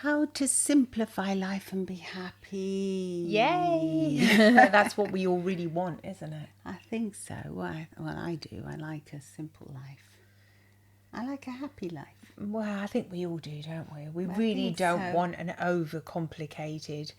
how to simplify life and be happy. Yay! That's what we all really want, isn't it? I think so. Well, I do. I like a simple life. I like a happy life. Well, I think we all do, don't we? We I really think don't so. want an overcomplicated,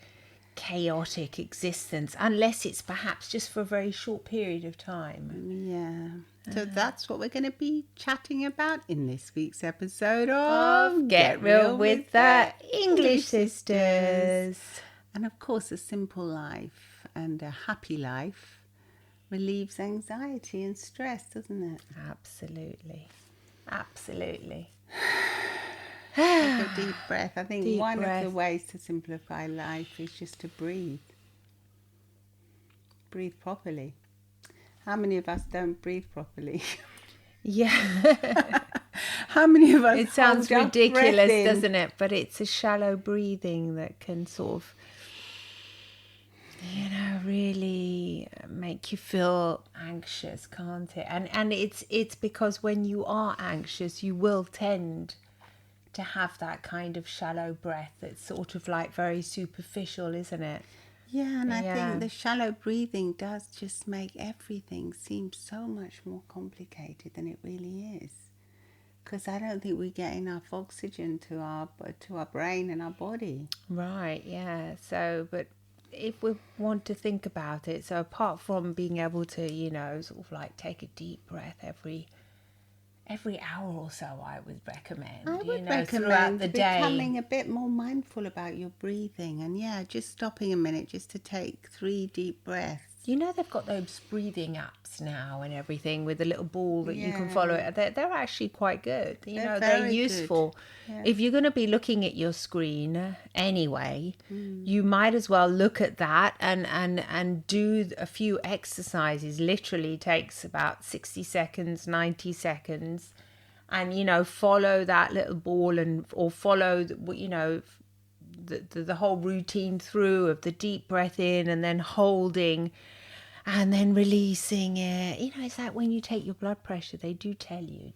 chaotic existence, unless it's perhaps just for a very short period of time. Yeah. So that's what we're going to be chatting about in this week's episode of Get Real with the English Sisters. And of course, a simple life and a happy life relieves anxiety and stress, doesn't it? Absolutely. Absolutely. Take a deep breath. I think Deep one breath. of the ways to simplify life is just to breathe. Breathe properly. How many of us don't breathe properly? Yeah. How many of us It sounds hold our ridiculous, breath in? doesn't it? But it's a shallow breathing that can sort of, really make you feel anxious, can't it? And it's because when you are anxious, you will tend to have that kind of shallow breath that's sort of like very superficial, isn't it? Yeah, and I Yeah. think the shallow breathing does just make everything seem so much more complicated than it really is. Because I don't think we get enough oxygen to our brain and our body. Right, yeah. So, but if we want to think about it, so apart from being able to, sort of like take a deep breath every hour or so, I would recommend. I would throughout recommend the day. becoming a bit more mindful about your breathing and just stopping a minute just to take 3 deep breaths. They've got those breathing apps now and everything with a little ball that you can Yeah. follow. They're actually quite good. They're They're very useful. good. Yeah. If you're going to be looking at your screen anyway, you might as well look at that and do a few exercises. Literally takes about 60 seconds, 90 seconds. And, follow that little ball or follow, the whole routine through of the deep breath in and then holding and then releasing it. It's like when you take your blood pressure, they do tell you,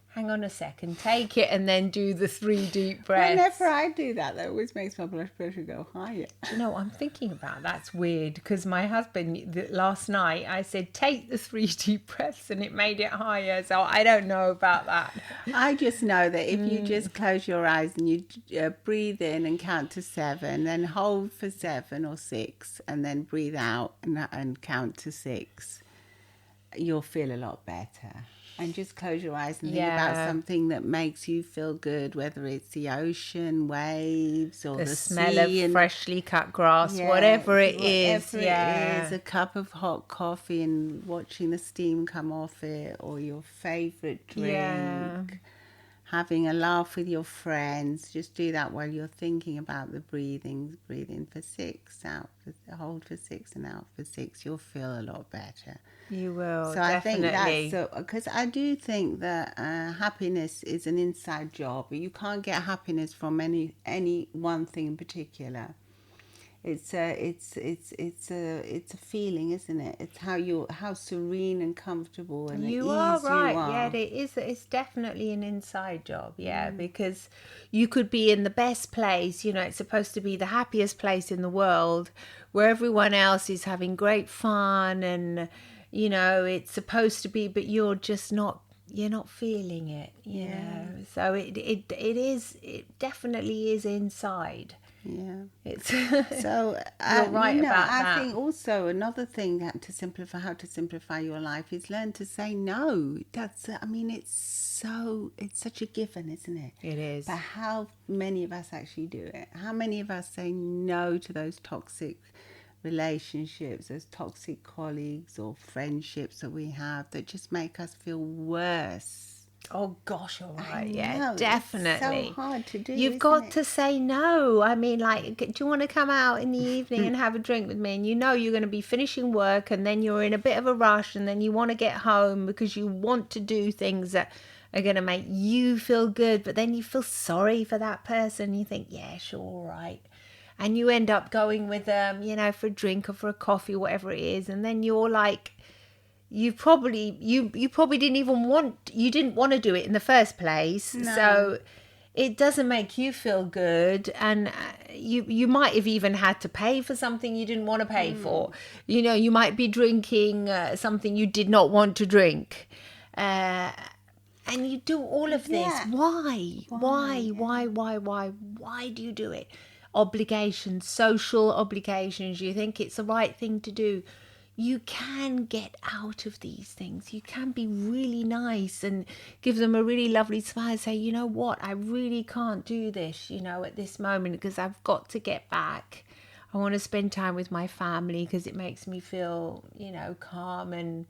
hang on a second, take it and then do the 3 deep breaths. Whenever I do that always makes my blood pressure go higher. Do you know what I'm thinking about? That's weird because my husband, last night, I said, take the 3 deep breaths and it made it higher. So I don't know about that. I just know that if you just close your eyes and you breathe in and count to 7, then hold for 7 or 6, and then breathe out and count to 6, you'll feel a lot better. And just close your eyes and think about something that makes you feel good, whether it's the ocean, waves, or the smell sea of freshly cut grass, whatever it is. Whatever it is, a cup of hot coffee and watching the steam come off it, or your favourite drink. Yeah. Having a laugh with your friends. Just do that while you're thinking about the breathing. Breathe in for 6, hold for 6 and out for 6. You'll feel a lot better. You will, So definitely. I think that's because I do think that happiness is an inside job. You can't get happiness from any one thing in particular. It's a feeling, isn't it? It's how serene and comfortable and You at ease are right. you are. Yeah, it is. It's definitely an inside job. Yeah, because you could be in the best place. It's supposed to be the happiest place in the world, where everyone else is having great fun, and it's supposed to be, but you're just not. You're not feeling it. So it definitely is inside. Yeah. It's So You're right about I that. think also another thing how to simplify your life is learn to say no. It's such a given, isn't it? It is. But how many of us actually do it? How many of us say no to those toxic relationships, those toxic colleagues or friendships that we have that just make us feel worse? Oh gosh, all right. I Yeah, know, it's definitely. so hard to do. You've isn't got it? to say no. I mean, like, do you want to come out in the evening and have a drink with me? And you're going to be finishing work, and then you're in a bit of a rush, and then you want to get home because you want to do things that are going to make you feel good, but then you feel sorry for that person. You think, yeah, sure, all right. And you end up going with them, for a drink or for a coffee, whatever it is, and then you're like, you probably didn't want to do it in the first place. No. So it doesn't make you feel good, and you might have even had to pay for something you didn't want to pay for. You might be drinking something you did not want to drink, and you do all of this. Yeah. Why do you do it? Obligations, social obligations. You think it's the right thing to do. You can get out of these things. You can be really nice and give them a really lovely smile and say, you know what, I really can't do this, at this moment, because I've got to get back. I want to spend time with my family because it makes me feel, calm, and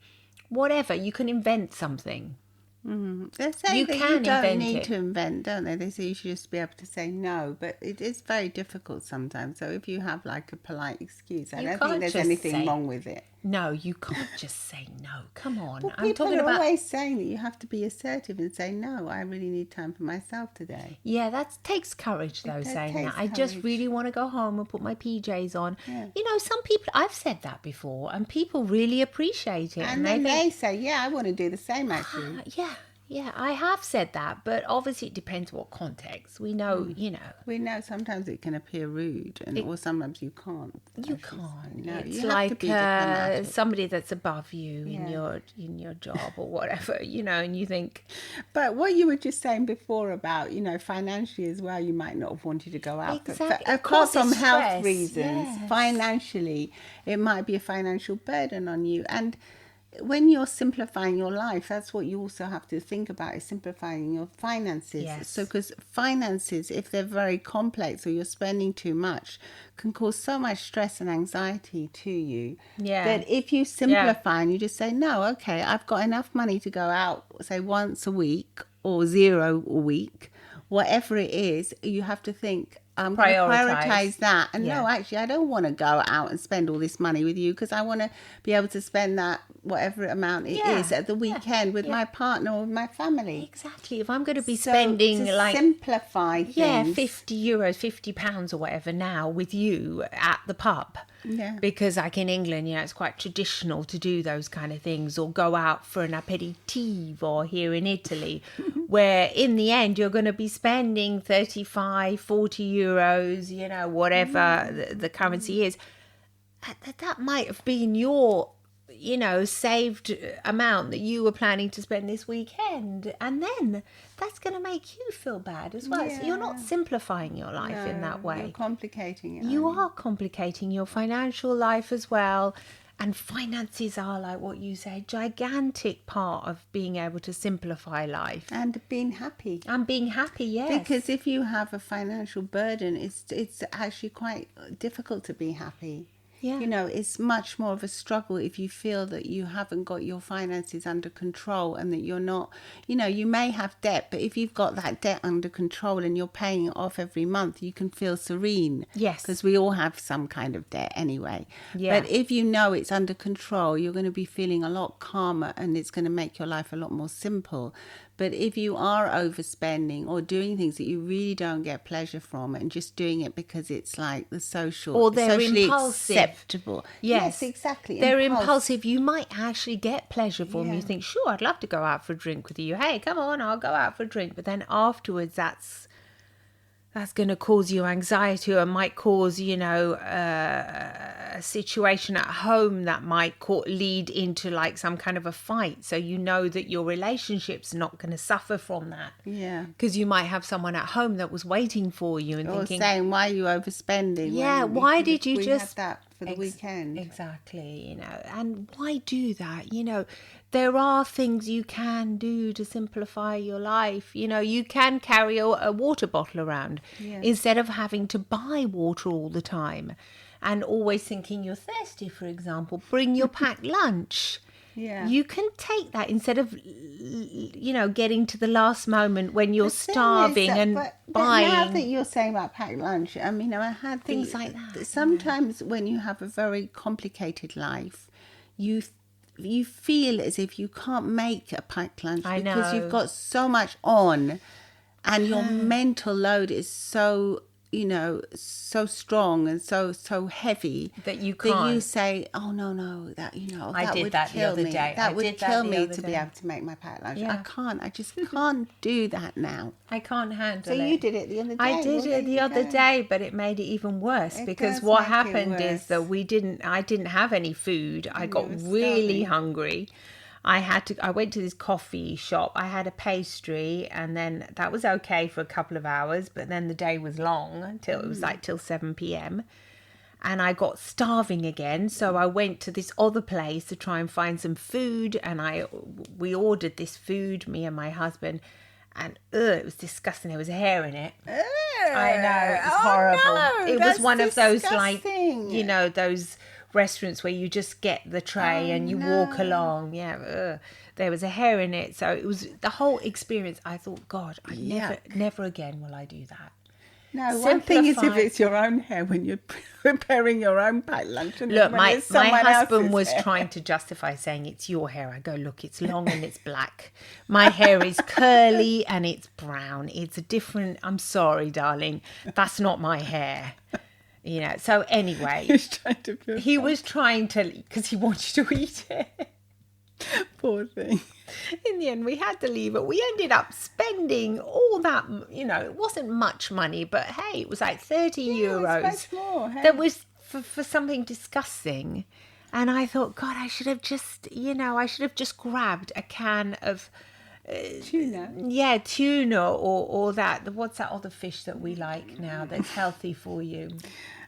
whatever. You can invent something. They say You that can you don't invent need it. to invent, don't they? They say you should just be able to say no, but it is very difficult sometimes. So if you have like a polite excuse, I You don't can't think there's just anything say- wrong with it. No, you can't just say no. Come on. Well, I'm people talking are about... always saying that you have to be assertive and say, no, I really need time for myself today. Yeah, that takes courage, though, saying that. takes I just courage. really want to go home and put my PJs on. Yeah. Some people, I've said that before, and people really appreciate it. And then they say, yeah, I want to do the same actually. Yeah, I have said that, but obviously it depends what context. We know, We know sometimes it can appear rude, or sometimes you can't. you actually can't. say no. It's You have to like be diplomatic. somebody that's above you Yeah. in your job or whatever, and you think, But what you were just saying before about, financially as well, you might not have wanted to go out. Exactly. But It apart from causes health stress, reasons, yes. financially, it might be a financial burden on you. And when you're simplifying your life, that's what you also have to think about, is simplifying your finances. Yes. So because finances, if they're very complex or you're spending too much, can cause so much stress and anxiety to you. Yeah. That if you simplify and you just say, no, okay, I've got enough money to go out, say once a week or 0 a week, whatever it is, you have to think, I'm going to prioritize that. And no, actually, I don't want to go out and spend all this money with you because I want to be able to spend that, whatever amount it is, at the weekend with my partner or with my family. exactly, if I'm going to be So spending to like... simplify things. Yeah, €50, £50 or whatever now with you at the pub. Yeah. Because like in England, it's quite traditional to do those kind of things, or go out for an aperitif, or here in Italy, where in the end you're going to be spending 35, 40 euros, whatever the currency is. That might have been your saved amount that you were planning to spend this weekend, and then that's going to make you feel bad as well. So you're not simplifying your life in that way. You're complicating it. You are complicating your financial life as well. And finances are, like what you say, a gigantic part of being able to simplify life. And being happy. And being happy, yes. Because if you have a financial burden, it's actually quite difficult to be happy. Yeah. It's much more of a struggle if you feel that you haven't got your finances under control and that you're not, you may have debt, but if you've got that debt under control and you're paying it off every month, you can feel serene. Yes. Because we all have some kind of debt anyway. Yeah. But if you know it's under control, you're going to be feeling a lot calmer and it's going to make your life a lot more simple. But if you are overspending or doing things that you really don't get pleasure from and just doing it because it's like the Or they're socially impulsive. acceptable. Yes, exactly. They're impulsive. You might actually get pleasure from them. Yeah. You think, sure, I'd love to go out for a drink with you. Hey, come on, I'll go out for a drink. But then afterwards, that's going to cause you anxiety, or might cause, a situation at home that might lead into like some kind of a fight. So that your relationship's not going to suffer from that. Yeah. Because you might have someone at home that was waiting for you and Or thinking, saying, why are you overspending? Yeah, when why did you we just... had that for the weekend. Exactly, and why do that? There are things you can do to simplify your life. You can carry a water bottle around instead of having to buy water all the time and always thinking you're thirsty, for example. Bring your packed lunch. Yeah. You can take that instead of, getting to the last moment when you're starving and buying. Now that you're saying about packed lunch, I had Things like that, Sometimes when you have a very complicated life, you feel as if you can't make a packed lunch because you've got so much on, and your mental load is so so strong and so heavy That you that you can't. say, oh no, that I that did would that the kill other me. day. I That would did that kill the me other to be day. able to make my packed lunch. Yeah. I just can't do that now. I can't handle So it. you did it the other day. I did Well, there it the you other go. day, but it made it even worse It because does what make it happened is that worse. I didn't have any food. I And got you were really starving. hungry. I went to this coffee shop. I had a pastry, and then that was okay for a couple of hours, but then the day was long until it was like till 7 p.m. And I got starving again, so I went to this other place to try and find some food, and we ordered this food, me and my husband, and it was disgusting. There was hair in it. I know, it was horrible. No, It was one of those disgusting. those restaurants where you just get the tray and you walk along. Yeah, there was a hair in it, so it was the whole experience. I thought, God, never again will I do that. No, one thing is if Simplify. it's your own hair when you're preparing your own packed lunch. And Look, when my it's someone husband else's was hair. trying to justify saying it's your hair. I go, look, it's long and it's black. My hair is curly and it's brown. It's a different. I'm sorry, darling. That's not my hair. So anyway, He's trying to feel he was trying to, because he wanted to eat it. poor thing. In the end, we had to leave it. We ended up spending all that, it wasn't much money, but hey, it was like 30 euros. It's much more. Hey? That was for something disgusting. And I thought, God, I should have just grabbed a can of tuna. yeah, tuna or that. What's that other fish that we like now that's healthy for you?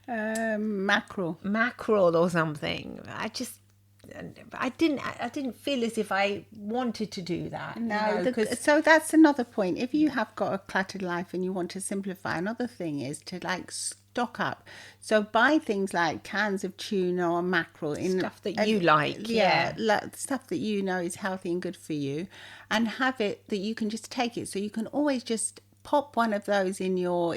Mackerel. Mackerel or something. I didn't feel as if I wanted to do that. No, so that's another point. If you have got a cluttered life and you want to simplify, another thing is to stock up. So buy things like cans of tuna or mackerel in Stuff that you like, yeah. Stuff that you know is healthy and good for you, and have it that you can just take it. So you can always just pop one of those in your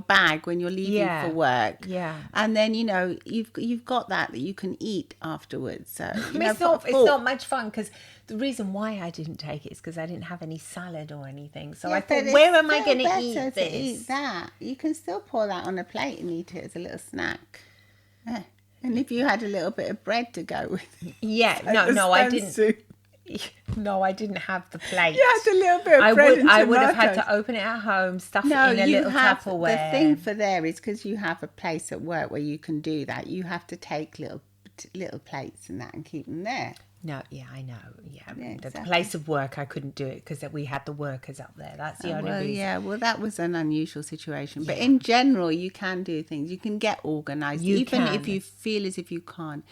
bag when you're leaving for work. Yeah. And then you've got that you can eat afterwards. So it's not much fun because the reason why I didn't take it is because I didn't have any salad or anything. So I thought, where am I going to eat this? Eat that. You can still pour that on a plate and eat it as a little snack. Yeah. And if you had a little bit of bread to go with it. Yeah, no, I didn't. Soup. No, I didn't have the plate. You had a little bit of bread and I would have had tomatoes. to open it at home, stuff it in a little Tupperware. The thing for there is because you have a place at work where you can do that. You have to take little plates and that and keep them there. No, yeah, I know. Yeah, exactly. The place of work, I couldn't do it because we had the workers up there. That's the only reason. Yeah, well, that was an unusual situation. But in general, you can do things. You can get organised. Even if you feel as if you can't.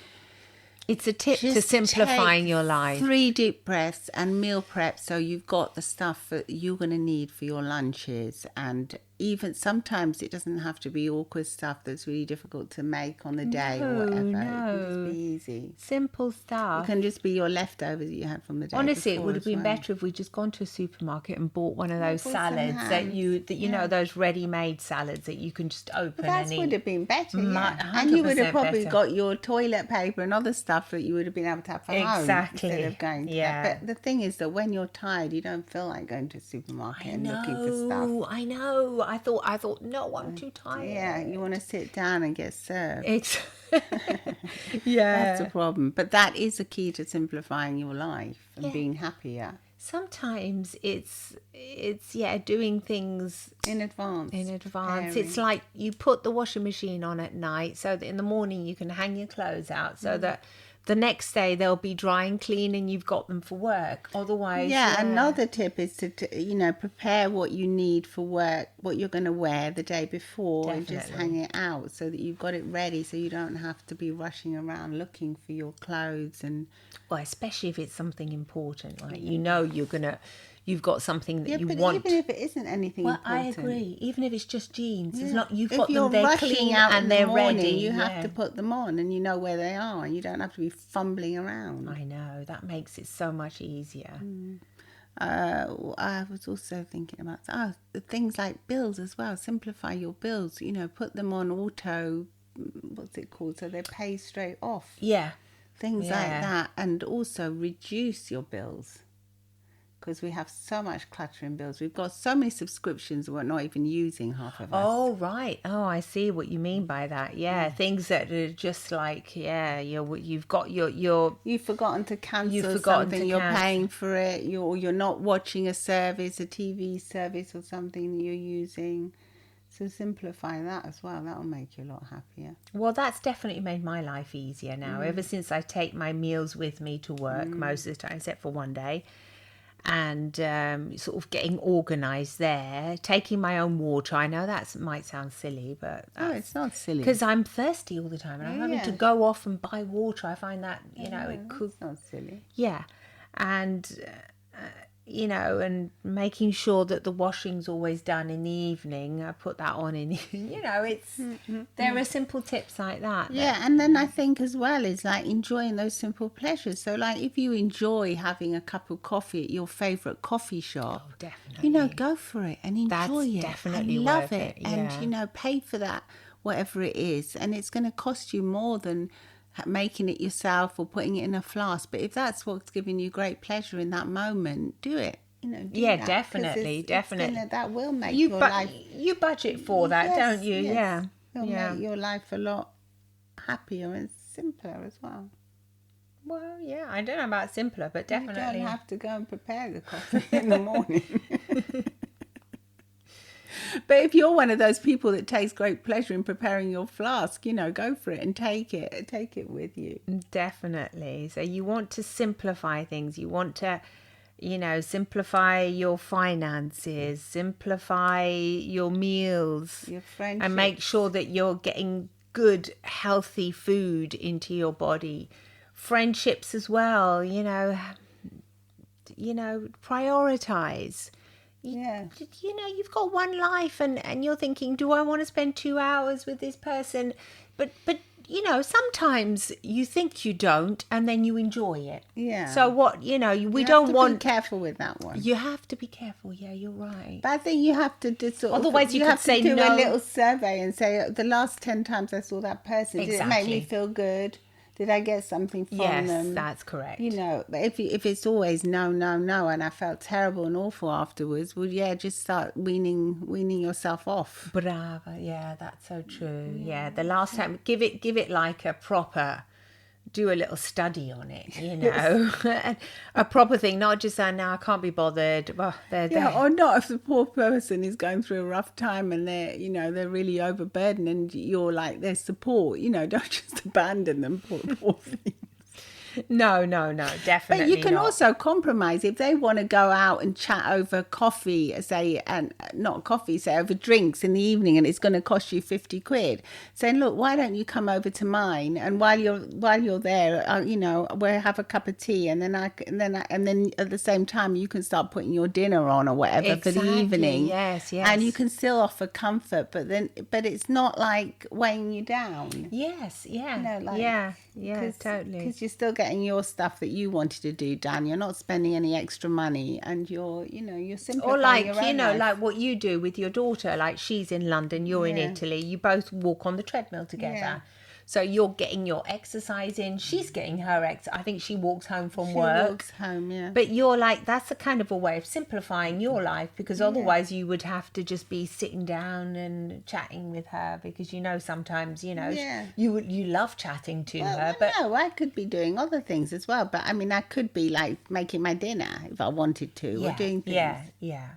It's a tip to simplifying your life. 3 deep breaths and meal prep, so you've got the stuff that you're going to need for your lunches. And even sometimes it doesn't have to be awkward stuff that's really difficult to make on the day or whatever. No. It can just be easy. Simple stuff. It can just be your leftovers that you had from the day. Honestly, it before would have been better if we'd just gone to a supermarket and bought one of those salads those ready-made salads that you can just open and eat. That would have been better, and you would have probably got your toilet paper and other stuff that you would have been able to have for home instead of going to that. But the thing is that when you're tired, you don't feel like going to a supermarket and looking for stuff. I know. I thought, no, I'm too tired. Yeah, you want to sit down and get served. It's That's the problem. But that is the key to simplifying your life and being happier. Sometimes it's doing things in advance. Preparing. It's like you put the washing machine on at night so that in the morning you can hang your clothes out so that the next day they'll be dry and clean and you've got them for work. Otherwise, another tip is to prepare what you need for work, what you're going to wear the day before. Definitely. And just hang it out so that you've got it ready, so you don't have to be rushing around looking for your clothes. And especially if it's something important, like you've got something that you but want. Even if it isn't anything important. I agree. Even if it's just jeans, it's not. You've if got you're them. They're rushing clean out and in they're the morning, ready. You have to put them on, and you know where they are, and you don't have to be fumbling around. I know, that makes it so much easier. I was also thinking about things like bills as well. Simplify your bills. Put them on auto. What's it called? So they pay straight off. Yeah. Things like that, and also reduce your bills. because we have so much clutter in bills. We've got so many subscriptions we're not even using, half of us. Oh, right. Oh, I see what you mean by that. Yeah, things that are just like, you've got your You've forgotten to cancel forgotten something, to you're cancel. paying for it, you're not watching a service, a TV service or something that you're using. So simplify that as well. That'll make you a lot happier. Well, that's definitely made my life easier now. Ever since I take my meals with me to work most of the time, except for one day, and sort of getting organised there, taking my own water. I know that might sound silly, but It's not silly. because I'm thirsty all the time and I'm having to go off and buy water. I find that, it could... It's not silly. Yeah. And, and making sure that the washing's always done in the evening. I put that on in, it's, there are simple tips like that. Yeah, and then I think as well is like enjoying those simple pleasures. So like if you enjoy having a cup of coffee at your favourite coffee shop, Definitely. Go for it and enjoy it. Definitely and love worth it. it, And, yeah. pay for that, whatever it is. And it's going to cost you more than making it yourself or putting it in a flask. But if that's what's giving you great pleasure in that moment, do it. Do Yeah, that, 'cause definitely, definitely. that will make You your life... you budget for that, don't you? Yes. Yeah. It'll Yeah. make your life a lot happier and simpler as well. Well, yeah, I don't know about simpler, but definitely. You don't have to go and prepare the coffee in the morning. But if you're one of those people that takes great pleasure in preparing your flask, go for it and take it with you. Definitely. So you want to simplify things. You want to, simplify your finances, simplify your meals, Your friendships. and make sure that you're getting good, healthy food into your body. Friendships as well, prioritize. Yeah. You've got one life and you're thinking, do I want to spend 2 hours with this person? But sometimes you think you don't and then you enjoy it. Yeah. So what, we You don't have to want... be careful with that one. You have to be careful. Yeah, you're right. But I think you have to do sort Otherwise of... you could have say to do no. a little survey and say, the last 10 times I saw that person, did it make me Exactly. feel good? Did I get something from Yes, them? that's correct. But if it's always no, and I felt terrible and awful afterwards, well, yeah, just start weaning yourself off. Brava. Yeah, that's so true. Yeah, the last time, give it like a proper... do a little study on it, a proper thing, not just saying, no, I can't be bothered. Well, Or not if the poor person is going through a rough time and they're really overburdened and you're like their support. Don't just abandon them, poor thing. No, definitely. But you can not. also compromise if they want to go out and chat over coffee, say, and not coffee, say over drinks in the evening, and it's going to cost you 50 quid. Saying, look, why don't you come over to mine, and while you're there, we'll have a cup of tea, and then at the same time you can start putting your dinner on or whatever for the evening. Yes. And you can still offer comfort, but it's not like weighing you down. Yes, yeah. Totally. Because you're still getting your stuff that you wanted to do done. You're not spending any extra money, and you're simplifying Or like, your own life. like what you do with your daughter. Like she's in London, you're in Italy. You both walk on the treadmill together. Yeah. So you're getting your exercise in. She's getting her I think she walks home from She work. walks home, yeah. But you're like, that's a kind of a way of simplifying your life, because otherwise you would have to just be sitting down and chatting with her, because sometimes you love chatting to her. But no, I could be doing other things as well. But I mean, I could be like making my dinner if I wanted to, or doing things. Yeah.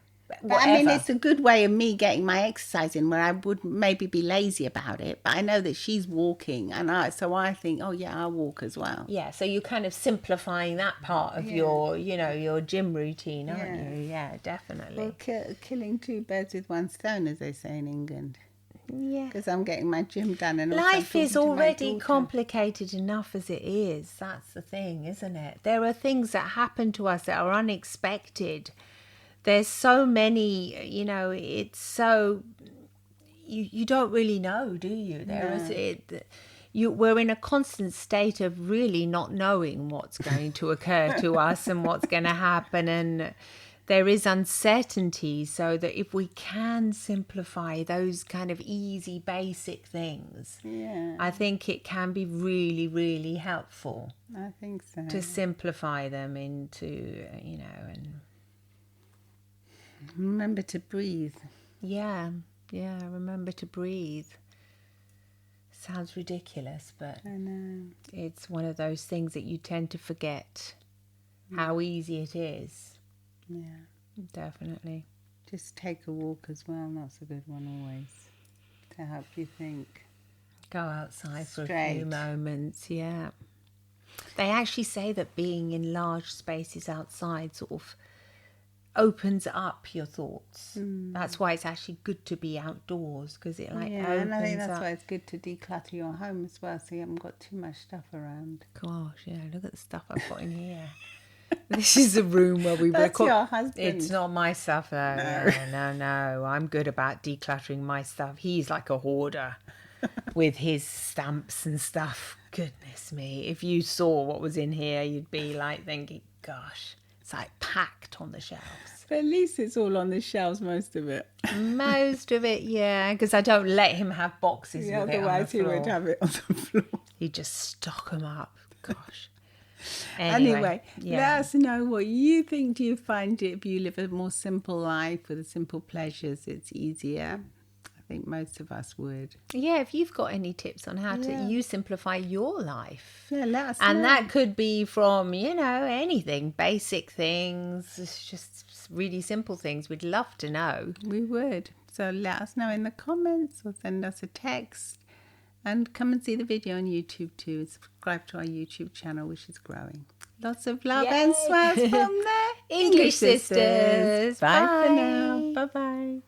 But I mean, it's a good way of me getting my exercise in, where I would maybe be lazy about it. But I know that she's walking, and so I think, oh yeah, I'll walk as well. Yeah, so you're kind of simplifying that part of your, your gym routine, aren't you? Yeah, definitely. Well, killing two birds with one stone, as they say in England. Yeah. Because I'm getting my gym done, and also Life talking is to my already daughter. complicated enough as it is. That's the thing, isn't it? There are things that happen to us that are unexpected. There's so many, it's so, you don't really know, do you? We're in a constant state of really not knowing what's going to occur to us and what's going to happen. And there is uncertainty, so that if we can simplify those kind of easy, basic things, I think it can be really, really helpful. I think so. To simplify them into, and Remember to breathe. Yeah, remember to breathe. Sounds ridiculous, but I know. it's one of those things that you tend to forget how easy it is. Yeah. Definitely. Just take a walk as well. That's a good one always, to help you think. Go outside for a Straight. few moments, yeah. They actually say that being in large spaces outside sort of opens up your thoughts. That's why it's actually good to be outdoors, because it like Yeah, opens and I think that's up. why it's good to declutter your home as well, so you haven't got too much stuff around. Gosh, yeah, look at the stuff I've got in here. This is a room where we That's record. your husband. It's not my stuff though. Yeah, no. I'm good about decluttering my stuff. He's like a hoarder with his stamps and stuff. Goodness me. If you saw what was in here, you'd be like thinking, gosh, it's like packed on the shelves. But at least it's all on the shelves, most of it. Most of it, yeah, because I don't let him have boxes Yeah, with it on the otherwise he would floor. have it on the floor. He'd just stock them up. Gosh. Anyway, yeah. let us know what you think. Do you find it, if you live a more simple life with the simple pleasures, it's easier? I think most of us would. Yeah, if you've got any tips on how Yeah. to simplify your life. Yeah, let us And know. that could be from, anything, basic things, it's just really simple things. We'd love to know. We would. So let us know in the comments or send us a text. And come and see the video on YouTube too. Subscribe to our YouTube channel, which is growing. Lots of love and Yay. smiles from the English sisters. Bye for Bye. now. Bye-bye.